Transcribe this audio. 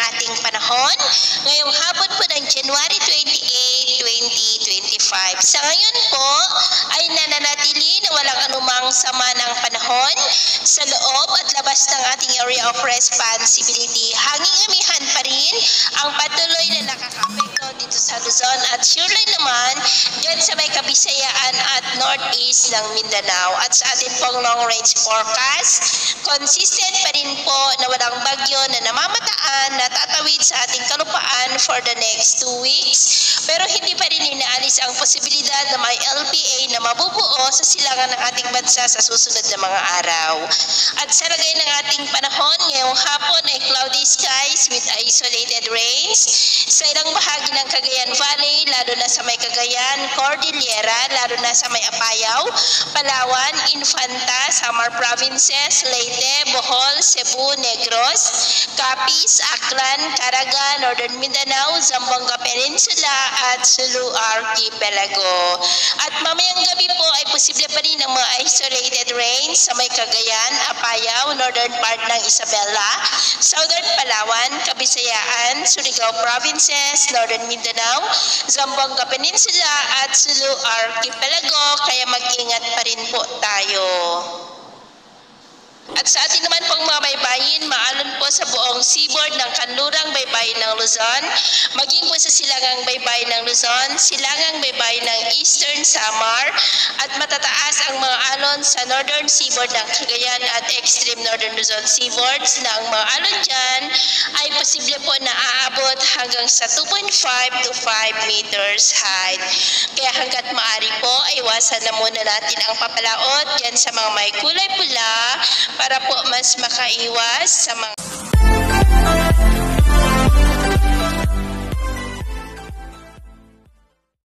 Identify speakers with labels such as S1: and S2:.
S1: ating panahon ngayong hapon po ng January 28, 2025. Sa ngayon po ay nananatili na walang anumang sama ng panahon sa loob at labas ng ating area of responsibility. Hanging-amihan pa rin ang patuloy na nakakapekto dito sa Luzon at surely naman dyan sa may Kabisayaan at northeast ng Mindanao. At sa ating pong long range forecast, consistent pa rin po na walang bagyo na namamataan na tatawid sa ating kalupaan for the next 2 weeks. Pero hindi pa rin inaalis ang posibilidad na may LPA na mabubuo sa silangan ng ating bansa sa susunod na mga araw. At sa lagay ng ating panahon, ngayong hapon ay cloudy skies with isolated rains sa ilang bahagi ng Cagayan Valley, lalo na sa may Cagayan, Cordillera, lalo na sa may Apayao, Palawan, Infanta, Samar Provinces, Leyte, Bohol, Cebu, Negros, Capiz, Aklan, Caraga, Northern Mindanao, Zamboanga Peninsula at Sulu Archipelago. At mamayang gabi po ay posible pa rin ang mga isolated rains sa may Cagayan, Apayao, northern part ng Isabela, southern Palawan, Kabisayaan, Surigao Provinces, Northern Mindanao, Zamboanga Peninsula at Sulu Archipelago, kaya mag-ingat pa rin po tayo. At sa ating naman pong mga baybayin, maalon po sa buong seaboard ng kanlurang baybayin ng Luzon, maging po sa silangang baybayin ng Luzon, silangang baybayin ng Eastern Samar, at matataas ang mga alon sa northern seaboard ng Cagayan at extreme northern Luzon seaboards na ang mga alon dyan ay posible po na aabot hanggang sa 2.5 to 5 meters height. Kaya hanggat maaari po, iwasan na muna natin ang papalaot dyan sa mga may kulay pula para po mas makaiwas sa mga